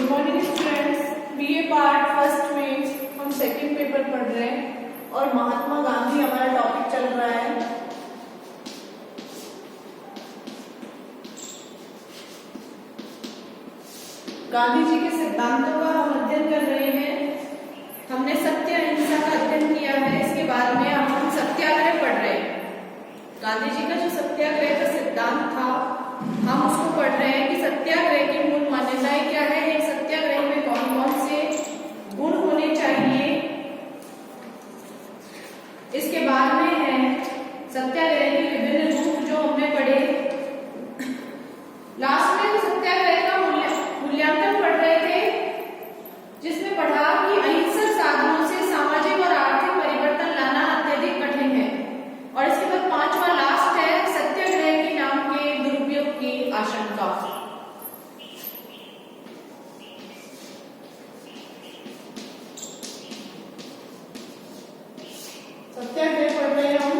Good morning students. BA part first में हम second paper पढ़ रहे हैं और महात्मा गांधी हमारा टॉपिक चल रहा है। गांधी जी के सिद्धांतों का हम अध्ययन कर रहे हैं। हमने सत्य अहिंसा का अध्ययन किया है। इसके बाद में हम सत्याग्रह पढ़ रहे हैं। गांधी जी का जो सत्याग्रह का सिद्धांत था हम उसको पढ़ रहे हैं कि सत्याग्रह की मूल मान्यताएं क्या है, एक सत्याग्रह में कौन कौन से गुण होने चाहिए। इसके बाद में है सत्याग्रह के विभिन्न रूप जो हमने पढ़े। लास्ट में सत्याग्रह का मूल्यांकन पढ़ रहे थे, जिसमें पढ़ा कि अहिंसक साधनों से सामाजिक और आर्थिक परिवर्तन लाना अत्यधिक कठिन है। और इसके बाद पांचवा लास्ट है सत्याग्रह के नाम के दुरुपयोग की आशंका। सत्याग्रह पढ़ रहे हैं हम।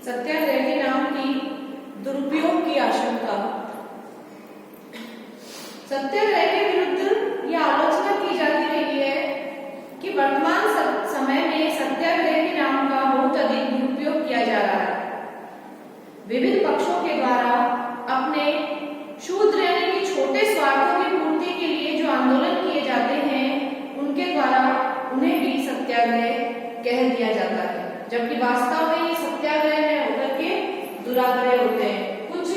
सत्याग्रह के नाम की दुरुपयोग की आशंका। सत्याग्रह के विरुद्ध यह आलोचना की जाती रही है कि वर्तमान समय में सत्याग्रह के नाम का बहुत अधिक दुरुपयोग किया जा रहा है। विभिन्न पक्षों के द्वारा अपने शूद्र यानी कि छोटे स्वार्थों की पूर्ति के लिए जो आंदोलन किए जाते हैं, उनके द्वारा उन्हें भी सत्याग्रह कह दिया जाता है, जबकि वास्तव में ये सत्याग्रह है होकर के दुराग्रह होते हैं। कुछ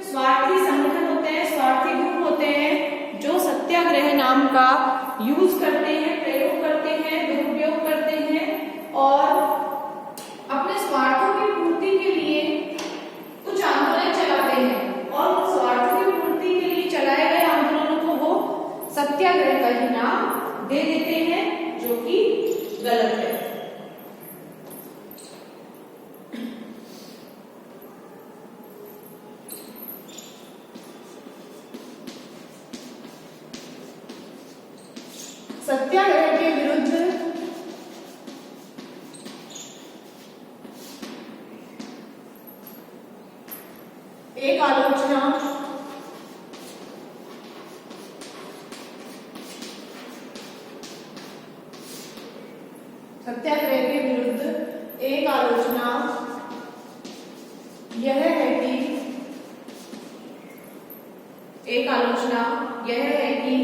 स्वार्थी संगठन होते हैं, स्वार्थी ग्रुप होते हैं जो सत्याग्रह नाम का यूज करते हैं, प्रयोग करते हैं, दुरुपयोग करते हैं और अपने स्वार्थों की पूर्ति के लिए कुछ आंदोलन चलाते हैं और उन स्वार्थों की पूर्ति के लिए चलाए गए आंदोलनों को वो सत्याग्रह का ही नाम दे देते हैं, जो कि गलत है। सत्याग्रह के विरुद्ध एक आलोचना सत्याग्रह के विरुद्ध एक आलोचना यह है कि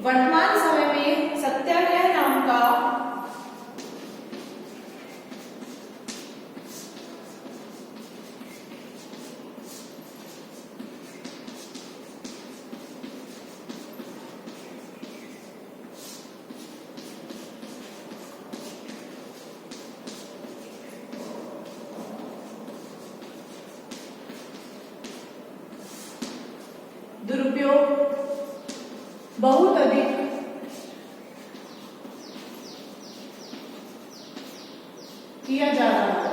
वर्तमान समय में सत्याग्रह नाम का दुरुपयोग बहुत अधिक किया जा रहा है।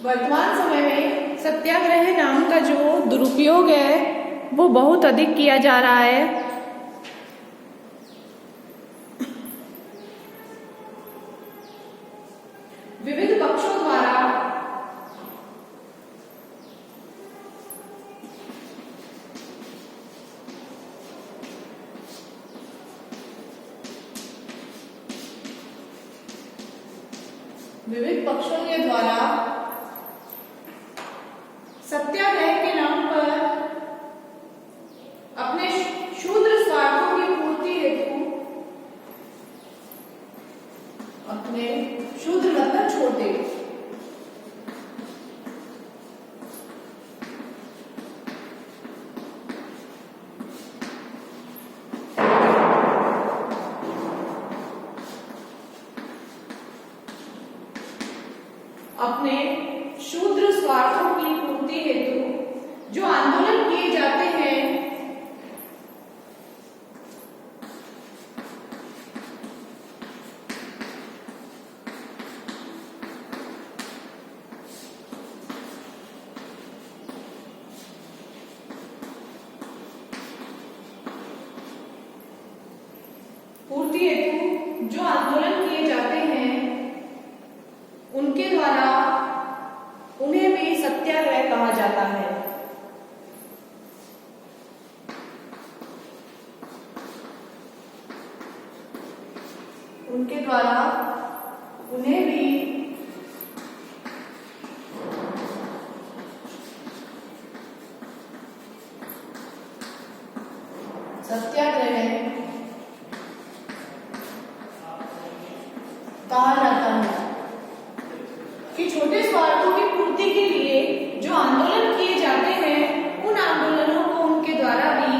वर्तमान समय में सत्याग्रह नाम का जो दुरुपयोग है वो बहुत अधिक किया जा रहा है। विविध पक्षों द्वारा सत्याग्रह के नाम पर अपने शूद्र स्वार्थों की पूर्ति हेतु, अपने शूद्र मतलब छोटे, अपने शूद्र स्वार्थों की पूर्ति हेतु जो आंदोलन किए जाते हैं, पूर्ति हेतु जो आंदोलन किए जाते हैं, उनके द्वारा उन्हें भी सत्याग्रह कहा जाता है। उनके द्वारा उन्हें भी सत्याग्रह कहा जाता है। कि छोटे स्वार्थों की पूर्ति के लिए जो आंदोलन किए जाते हैं, उन आंदोलनों को उनके द्वारा भी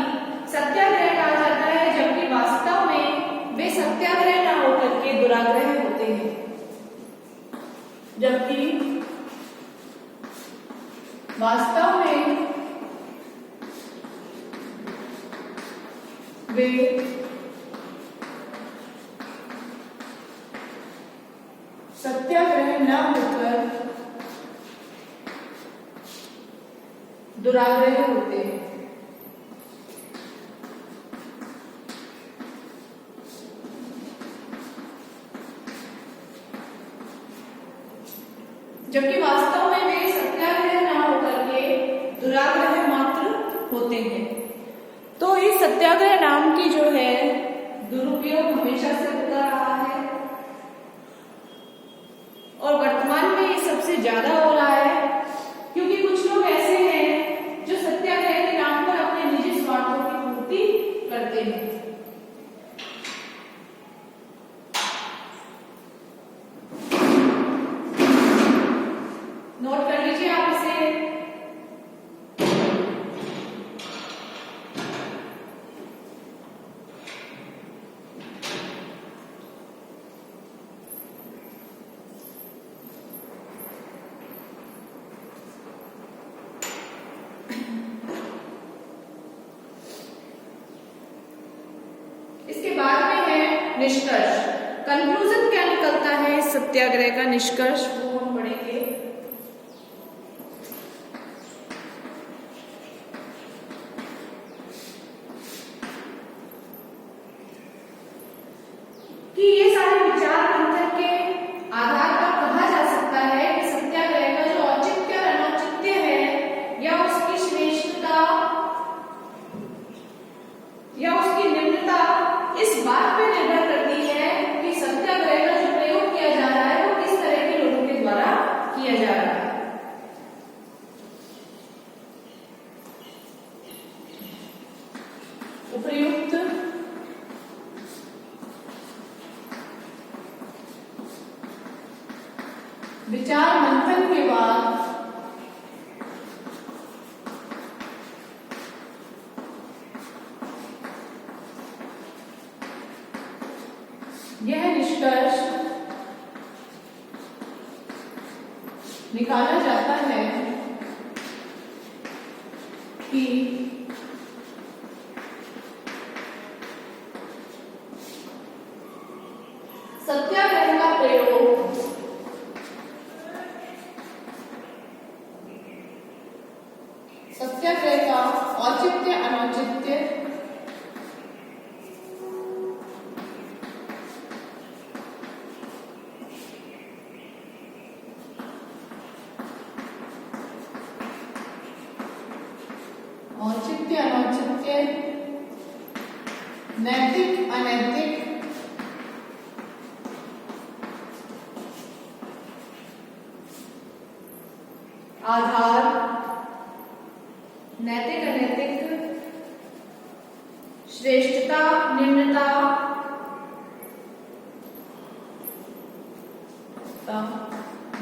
सत्याग्रह कहा जाता है, जबकि वास्तव में वे सत्याग्रह न होकर के दुराग्रह होते हैं। जबकि वास्तव में वे सत्याग्रह न होकर दुराग्रह होते हैं। जबकि वास्तव में वे सत्याग्रह न होकर के दुराग्रह मात्र होते हैं। तो इस सत्याग्रह नाम की जो है दुरुपयोग हमेशा से होता रहा है और वर्तमान में ये सबसे ज्यादा हो रहा है, क्योंकि कुछ लोग ऐसे हैं जो सत्याग्रह के नाम पर अपने निजी स्वार्थों की पूर्ति करते हैं। नोट कर लीजिए आप इसे। इसके बाद में है निष्कर्ष। कंक्लूजन क्या निकलता है सत्याग्रह का निष्कर्ष, वो हम पढ़ेंगे। कि ये सारे विचार मंथन के आधार पर कहा जा सकता है कि सत्याग्रह का जो औचित्य और अनौचित्य है, या उसकी श्रेष्ठता या उसकी निम्नता, इस बात पे निर्भर करती है कि सत्याग्रह का जो प्रयोग किया जा रहा है वो किस तरह के लोगों के द्वारा किया जा रहा है। उपर्युक्त विचार मंथन के बाद यह निष्कर्ष निकाला जाता है कि सत्याग्रह का प्रयोग सत्याग्रह का औचित्य अनौचित्य औचित्य अनौचित्य, नैतिक अनैतिक, आधार, नैतिक अनैतिक, श्रेष्ठता निम्नता,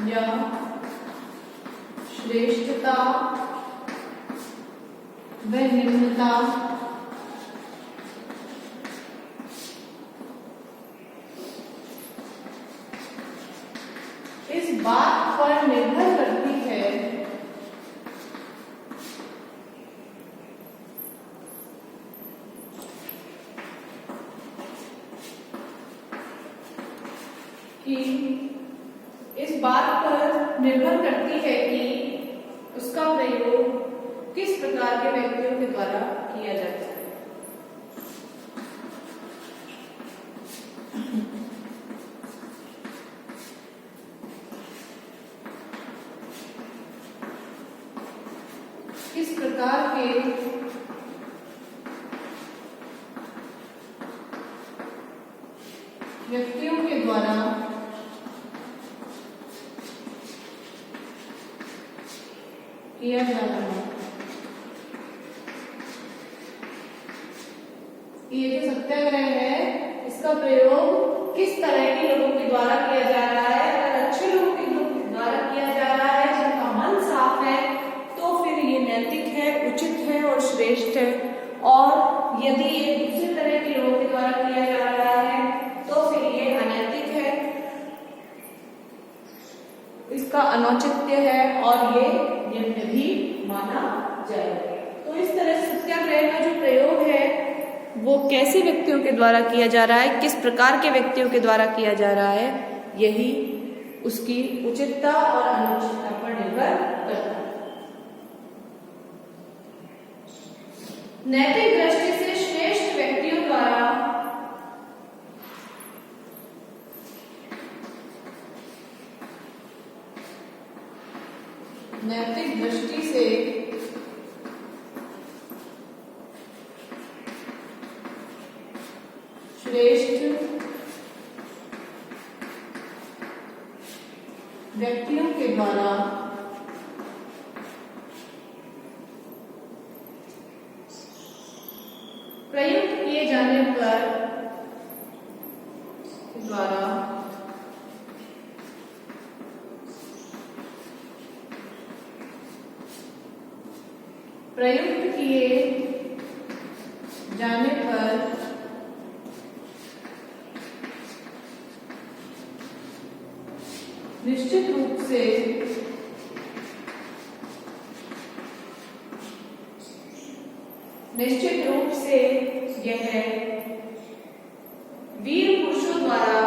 या श्रेष्ठता व निम्नता इस बात पर निर्भर करती है कि इस बात पर निर्भर करती है कि उसका प्रयोग किस प्रकार के व्यक्तियों के द्वारा किया जाता है। किस प्रकार के व्यक्तियों के द्वारा किया जाता है। ये जो सत्याग्रह है इसका प्रयोग किस तरह के लोगों के द्वारा किया जा रहा है। अगर अच्छे लोगों के द्वारा किया जा रहा है जिनका मन साफ है तो फिर ये नैतिक है, उचित है और श्रेष्ठ है। और यदि ये दूसरे तरह के लोगों के द्वारा किया जा रहा है तो फिर ये अनैतिक है, इसका अनौचित्य है और ये निम्न भी माना जाएगा। तो इस तरह से सत्याग्रह का जो प्रयोग है वो कैसे व्यक्तियों के द्वारा किया जा रहा है, किस प्रकार के व्यक्तियों के द्वारा किया जा रहा है, यही उसकी उचितता और अनुचितता पर निर्भर करता है। नैतिक दृष्टि से श्रेष्ठ व्यक्तियों द्वारा नैतिक दृष्टि से श्रेष्ठ व्यक्तियों के द्वारा प्रयुक्त किए जाने पर प्रयुक्त किए जाने पर निश्चित रूप से यह वीर पुरुषों द्वारा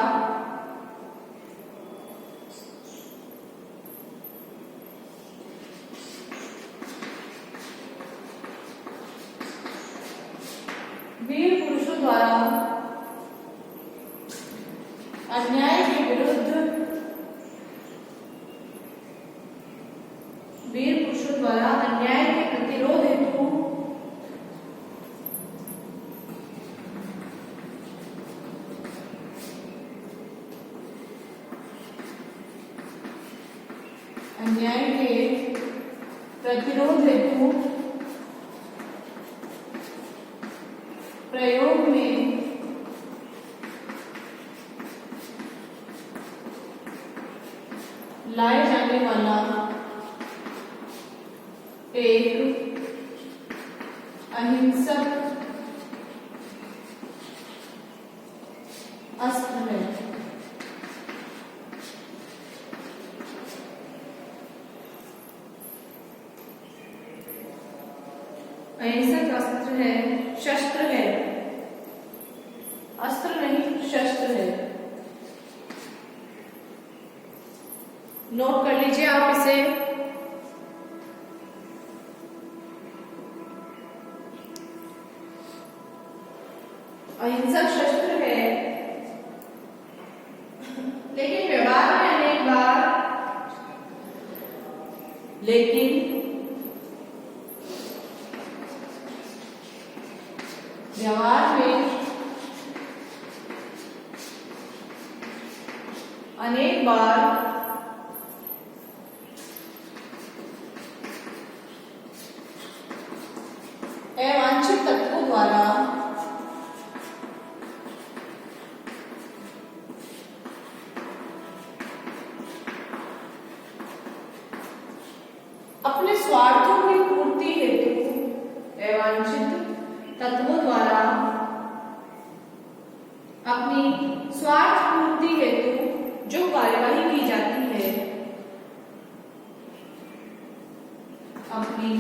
अन्याय के विरुद्ध वीर पुरुषों द्वारा अन्याय के प्रतिरोध हेतु अन्याय के प्रतिरोध हेतु प्रयोग में लाए जाने वाला एक अहिंसक अस्त्र है। अहिंसक अस्त्र है, शस्त्र है, अस्त्र नहीं शस्त्र है। नोट कर लीजिए आप इसे। अहिंसक शस्त्र है लेकिन व्यवहार में अनेक बार व्यवहार में अनेक बार अवांछित तत्वों द्वारा अपने स्वार्थों की पूर्ति हेतु अवांछित तत्वों द्वारा अपनी स्वार्थ पूर्ति हेतु जो कार्यवाही की जाती है, अपनी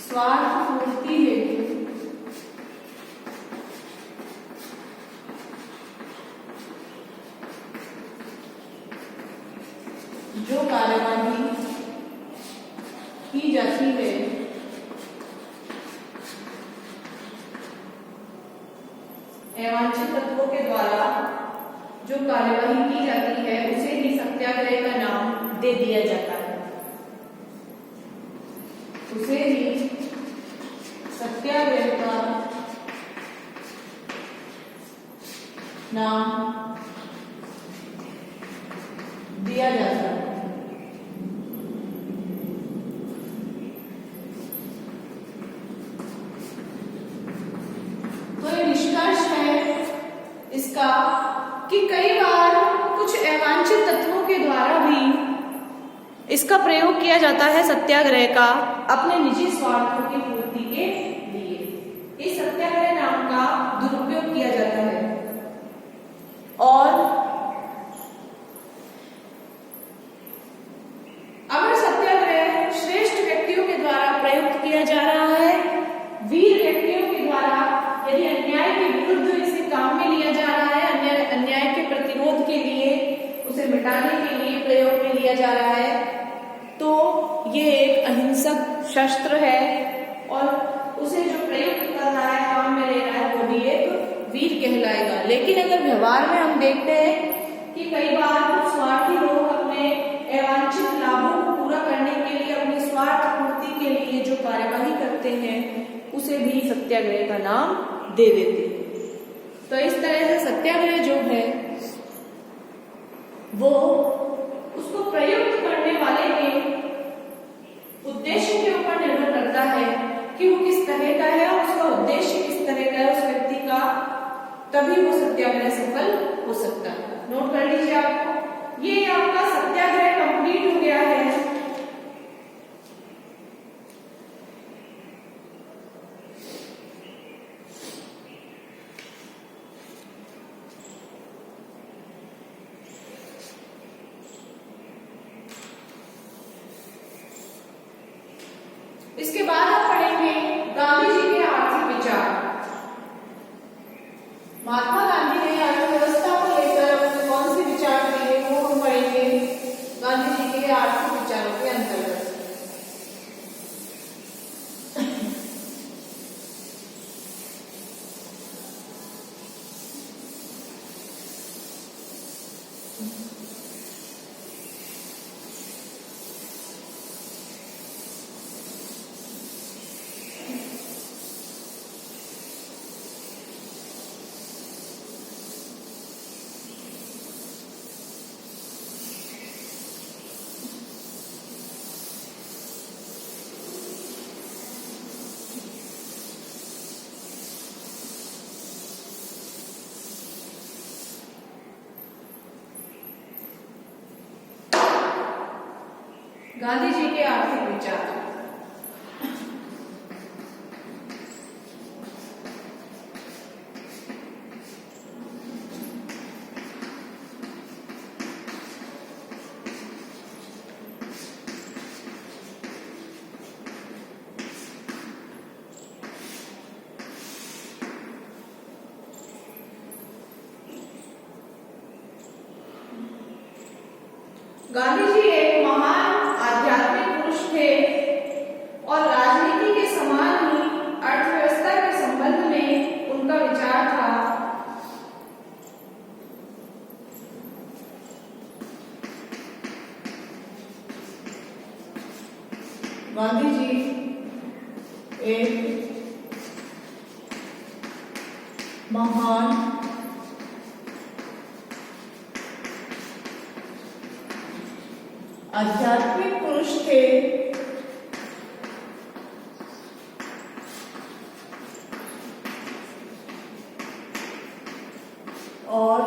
स्वार्थ पूर्ति हेतु जो कार्यवाही की जाती है अवांछित तत्वों के द्वारा जो कार्यवाही की जाती है उसे ही सत्याग्रह का नाम दे दिया जाता है, उसे ही सत्याग्रह का नाम दिया जाता है। तो ये निष्कर्ष है इसका कि कई बार कुछ अवांछित तत्वों के द्वारा भी इसका प्रयोग किया जाता है सत्याग्रह का अपने निजी स्वार्थों की पूर्ति के लिए। इस सत्याग्रह नाम का दुरुपयोग किया जाता है और अगर सत्याग्रह श्रेष्ठ व्यक्तियों के द्वारा प्रयुक्त किया जा रहा है, वीर व्यक्तियों के द्वारा यदि अन्याय के विरुद्ध इसे काम में लिया जा रहा है, अन्याय के प्रतिरोध के लिए, उसे मिटाने के लिए प्रयोग में लिया जा रहा है, तो ये एक अहिंसक शस्त्र है और उसे जो प्रयुक्त कर रहा है, काम में ले रहा है, वो भी एक वीर कहलाएगा। लेकिन अगर व्यवहार में हम देखते हैं कि कई बार कुछ स्वार्थी लोग अपने अवांछित लाभों को पूरा करने के लिए, अपनी स्वार्थ पूर्ति के लिए जो कार्यवाही करते हैं उसे भी सत्याग्रह का नाम दे देते हैं। तो इस तरह से सत्याग्रह जो है वो उसको प्रयुक्त करने वाले के उद्देश्य के ऊपर निर्भर करता है कि वो किस तरह का है और उसका उद्देश्य किस तरह का है उस व्यक्ति का, तभी वो सत्याग्रह सफल हो सकता है। नोट कर लीजिए आपको, ये आपका सत्याग्रह कंप्लीट हो गया है। इसके बाद हम पढ़ेंगे गांधी जी के आर्थिक विचार। महात्मा गांधी ने अर्थव्यवस्था को लेकर कौन से विचार दिए वो हम पढ़ेंगे गांधी जी के आर्थिक विचारों के अंतर्गत। गांधी जी के आर्थिक विचार। गांधी जी एक महान आध्यात्मिक पुरुष थे और राजनीति के समान ही अर्थव्यवस्था के संबंध में उनका विचार था। गांधी जी एक महान आध्यात्मिक पुरुष थे और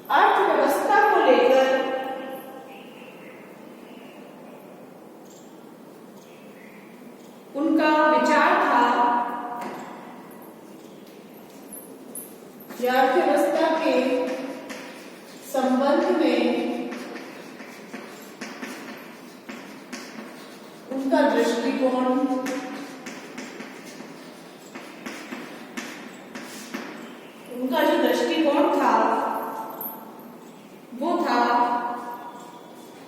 अर्थव्यवस्था को लेकर उनका विचार था अर्थव्यवस्था के संबंध में उनका दृष्टिकोण उनका जो दृष्टिकोण था वो था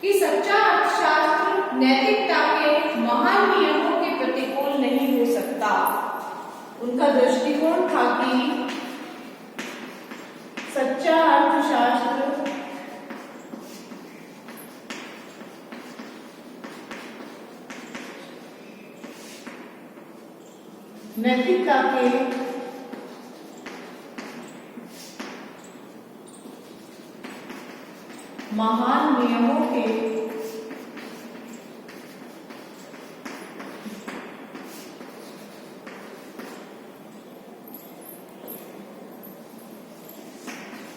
कि सच्चा अर्थशास्त्र नैतिकता के महान नियमों के प्रतिकूल नहीं हो सकता। उनका दृष्टिकोण था कि सच्चा अर्थशास्त्र नैतिकता के महान नियमों के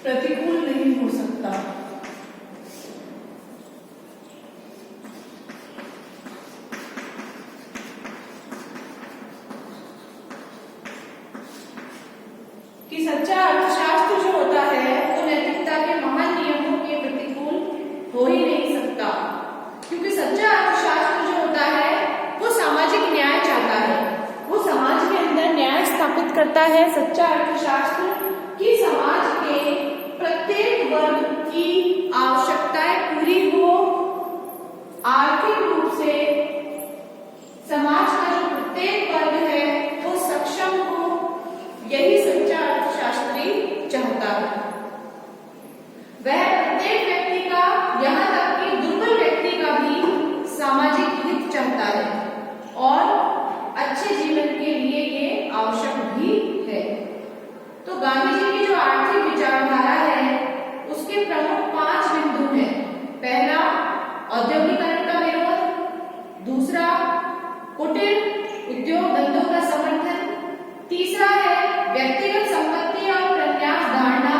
प्रतिकूल नहीं हो सकता। कि सच्चा अर्थशास्त्र जो होता है वो नैतिकता के महान नियमों के प्रतिकूल हो ही नहीं सकता, क्योंकि सच्चा अर्थशास्त्र जो होता है वो सामाजिक न्याय चाहता है, वो समाज के अंदर न्याय स्थापित करता है। सच्चा अर्थशास्त्र कि समाज के प्रत्येक वर्ग की आवश्यकताएं पूरी हो, आर्थिक रूप से समाज का जो प्रत्येक वर्ग है वो सक्षम हो, यही सच्चा अर्थशास्त्री चाहता है। वह प्रत्येक व्यक्ति का, यहाँ तक कि दुर्बल व्यक्ति का भी सामाजिक हित चाहता है और अच्छे जीवन के लिए ये आवश्यक भी है। तो गांधी जी की जो आर्थिक विचारधारा है उसके प्रमुख 5 बिंदु हैं। पहला, औद्योगिकरण का विरोध। दूसरा, कुटीर उद्योग धंधों का समर्थन। तीसरा है व्यक्तिगत संपत्ति और प्रन्यास धारणा।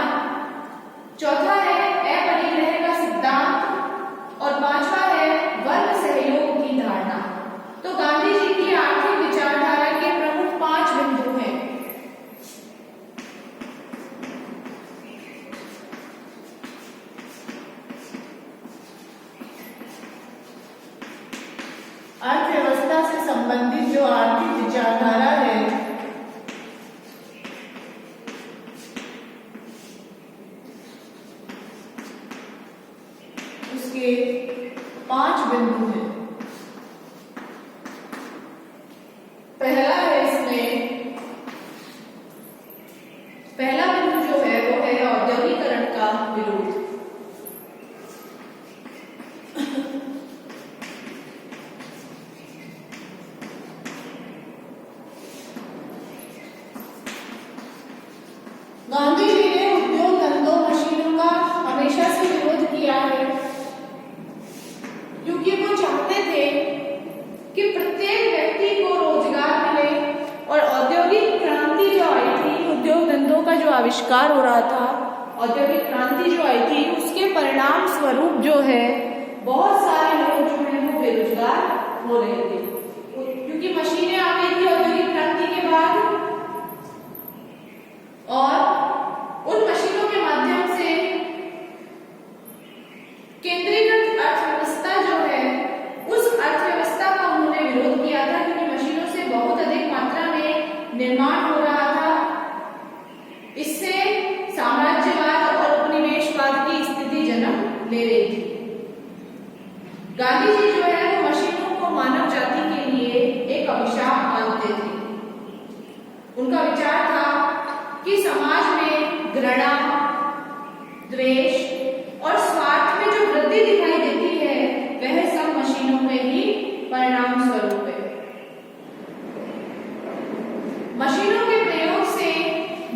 चौथा है अपरिग्रह का सिद्धांत और पांचवा है वर्ग सहयोग की धारणा। तो गांधी जी की आर्थिक विचारधारा के प्रमुख 5 बिंदु हैं। अर्थव्यवस्था से संबंधित जो आर्थिक विचारधारा है उसके 5 बिंदु हैं। पहला है इसमें, पहला बिंदु जो है वो है औद्योगिकरण का विरोध। गांधी जी ने उद्योग धंधों मशीनों का हमेशा से विरोध किया है, क्योंकि वो चाहते थे कि प्रत्येक व्यक्ति को रोजगार मिले और औद्योगिक क्रांति जो आई थी, उद्योग धंधों का जो आविष्कार हो रहा था, औद्योगिक क्रांति जो आई थी उसके परिणाम स्वरूप जो है बहुत सारे लोग जो है वो बेरोजगार हो रहे थे, क्योंकि मशीनें आ गई थी औद्योगिक क्रांति के बाद और उन मशीनों के माध्यम से केंद्रीकृत अर्थव्यवस्था जो है उस अर्थव्यवस्था का उन्होंने विरोध किया था, क्योंकि मशीनों से बहुत अधिक मात्रा में निर्माण हो रहा था। इससे साम्राज्यवाद और उपनिवेशवाद की स्थिति जन्म ले रही थी। गांधी जी जो है वो मशीनों को मानव जाति के लिए एक अभिशाप मानते थे। उनका विचार था कि समाज में घृणा, द्वेष और स्वार्थ में जो वृद्धि दिखाई देती है वह सब मशीनों में ही परिणाम स्वरूप है। मशीनों के प्रयोग से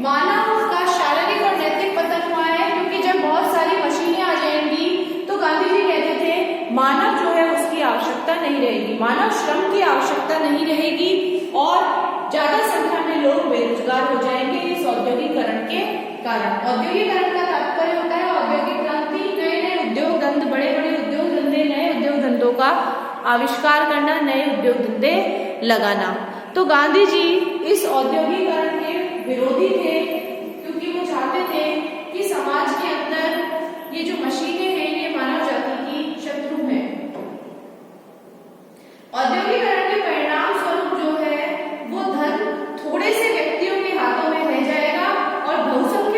मानव का शारीरिक और नैतिक पतन हुआ है, क्योंकि जब बहुत सारी मशीनें आ जाएंगी तो गांधी जी कहते थे मानव जो है उसकी आवश्यकता नहीं रहेगी, मानव श्रम की आवश्यकता नहीं रहेगी और ज्यादा संख्या में लोग बेरोजगार हो जाएंगे इस औद्योगिकरण के कारण। औद्योगिकरण का तात्पर्य होता है औद्योगिक क्रांति, नए नए उद्योग धंधे, बड़े बड़े उद्योग धंधे, नए उद्योग धंधों का आविष्कार करना, नए उद्योग धंधे लगाना। तो गांधी जी इस औद्योगिकरण के विरोधी थे, क्योंकि वो चाहते थे कि समाज के अंदर ये जो मशीनें हैं ये मानव जाति की शत्रु हैं। औद्योगिकरण के परिणाम स्वरूप जो है वो धन थोड़े से व्यक्तियों के हाथों में रह जाएगा और बहुसंख्यक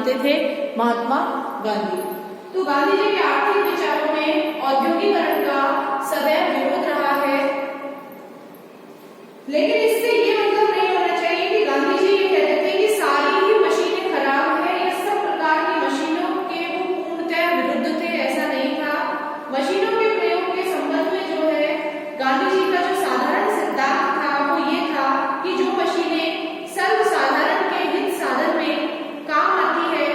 मानते थे महात्मा गांधी। तो गांधी जी के आर्थिक विचारों में औद्योगिकरण का सदैव विरोध रहा है, लेकिन इससे ये मतलब नहीं होना चाहिए कि गांधी जी ये कहते थे कि सारी ही मशीनें खराब है या सब प्रकार की मशीनों के वो पूर्णतः विरुद्ध थे, ऐसा नहीं था। मशीनों के प्रयोग के संबंध में जो है गांधी जी का जो साधारण सिद्धांत था वो ये था कि जो मशीनें सर्वसाधारण के हित साधन में काम आती है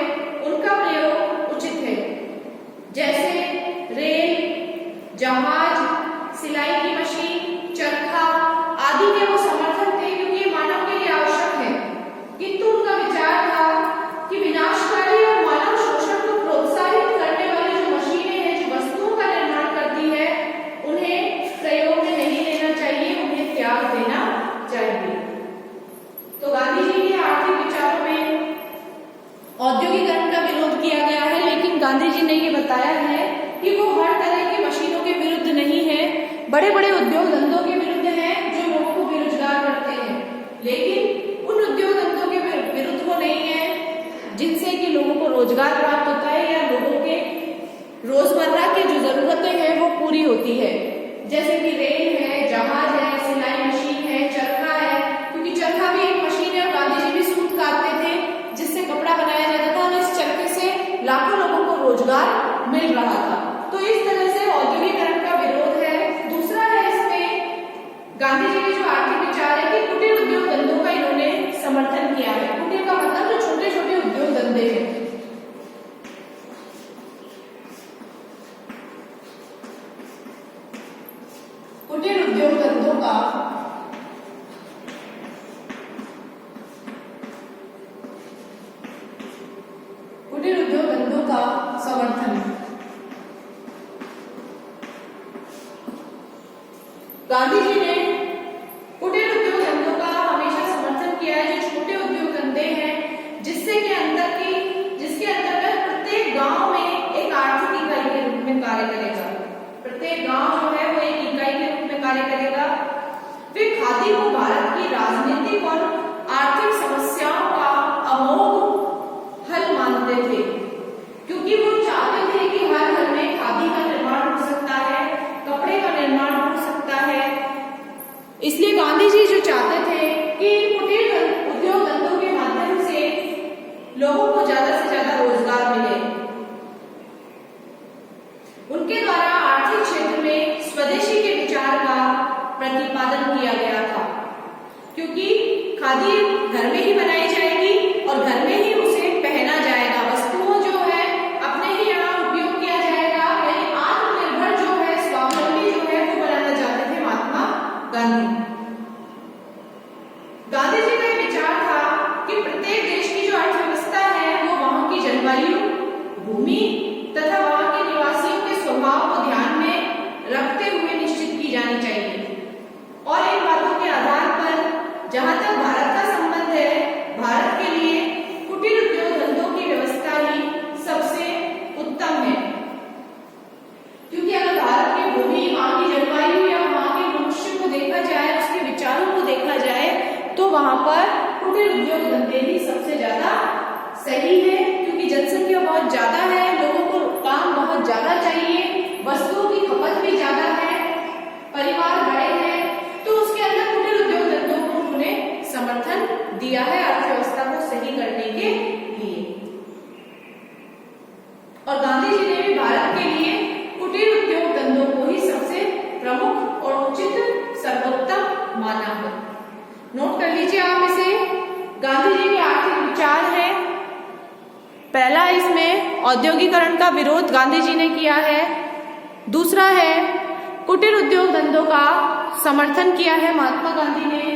उनका प्रयोग उचित है, जैसे रेल, जहाज, सिलाई की मशीन, चरखा आदि के वो समर्थन थे क्योंकि ये मानव के लिए आवश्यक है। किंतु उनका विचार था कि विनाशकारी और मानव शोषण को प्रोत्साहित करने वाली जो मशीनें हैं, जो वस्तुओं का निर्माण करती है, उन्हें प्रयोग में नहीं लेना चाहिए, उन्हें त्याग देना चाहिए। तो गांधी जी के आर्थिक विचारों में औद्योगिकरण का विरोध किया गया है, लेकिन गांधी जी ने ये बताया है कि वो हर तरह की मशीनों के विरुद्ध नहीं है, बड़े बड़े उद्योग धंधों के विरुद्ध है जो लोगों को बेरोजगार करते हैं, लेकिन उन उद्योग धंधों के विरुद्ध वो नहीं है जिनसे कि लोगों को रोजगार प्राप्त होता है या लोगों के रोजमर्रा की जो जरूरतें हैं वो पूरी होती है, जैसे कि रेल है, जहाज है, सिलाई मशीन है, चरखा है, क्योंकि चरखा भी एक मशीन है और गांधी जी भी सूत काटते थे जिससे कपड़ा बनाया जाता था और इस चरखे से लाखों लोगों को रोजगार मिल रहा था। तो इस तरह से औद्योगिकरण का विरोध है। दूसरा है इसमें गांधी जी के जो आर्थिक विचार है कि कुटीर उद्योग धंधों का इन्होंने समर्थन किया है। कुटीर का मतलब जो छोटे छोटे उद्योग धंधे हैं। कुटीर उद्योग धंधों का समर्थन गांधी जी ने कुटीर उद्योग धंधों का हमेशा समर्थन किया है, जो छोटे उद्योग धंधे हैं जिसके अंतर्गत प्रत्येक गांव में एक आर्थिक इकाई के रूप में कार्य करेगा। प्रत्येक गांव जो है वो एक इकाई के रूप में कार्य करेगा। वे खादी को भारत की राजनीतिक और आर्थिक समस्याओं का अमोघ हल मानते थे, क्योंकि वो चाहते थे कि हर घर में खादी का निर्माण हो सकता है, कपड़े का निर्माण हो सकता है। इसलिए गांधी जी जो चाहते थे कि कुटीर उद्योग धंधों के माध्यम से लोगों को ज्यादा से ज्यादा रोजगार मिले। उनके द्वारा आर्थिक क्षेत्र में स्वदेशी के विचार का प्रतिपादन किया गया था, क्योंकि खादी घर में ही बनाई जाएगी और घर में ही उसे पहना जाएगा। वस्तुओं जो है अपने ही यहाँ उपयोग किया जाएगा। यानी आत्मनिर्भर जो है, स्वावलंबी जो है, वो बनाना चाहते थे महात्मा गांधी। गांधी जी का यह विचार था कि प्रत्येक देश की जो अर्थव्यवस्था है वो वहां की जलवायु, भूमि तथा वहां के निवासियों के स्वभाव को ध्यान में रखते हुए निश्चित की जानी चाहिए। और इन बातों के आधार पर जहां तक भारत का संबंध है, भारत के लिए कुटीर उद्योग धंधों की व्यवस्था ही सबसे उत्तम है, क्योंकि अगर भारत की भूमि, वहां की जलवायु या वहां के मनुष्य को देखा जाए, उसके विचारों को देखा जाए, तो वहां पर कुटीर उद्योग धंधे ही सबसे ज्यादा सही है, क्योंकि जनसंख्या बहुत ज्यादा है, लोगों को काम बहुत ज्यादा चाहिए, वस्तुओं की खपत भी ज्यादा है, परिवार बड़े हैं, तो उसके अंदर कुटीर उद्योग धंधों को उन्होंने समर्थन दिया है अर्थव्यवस्था को सही करने के लिए। और गांधी जी ने भी भारत के लिए कुटीर उद्योग धंधों को ही सबसे प्रमुख और उचित सर्वोत्तम माना है। नोट कर लीजिए आप इसे। गांधी जी के आर्थिक विचार है, पहला इसमें औद्योगिकरण का विरोध गांधी जी ने किया है, दूसरा है कुटीर उद्योग धंधों का समर्थन किया है महात्मा गांधी ने,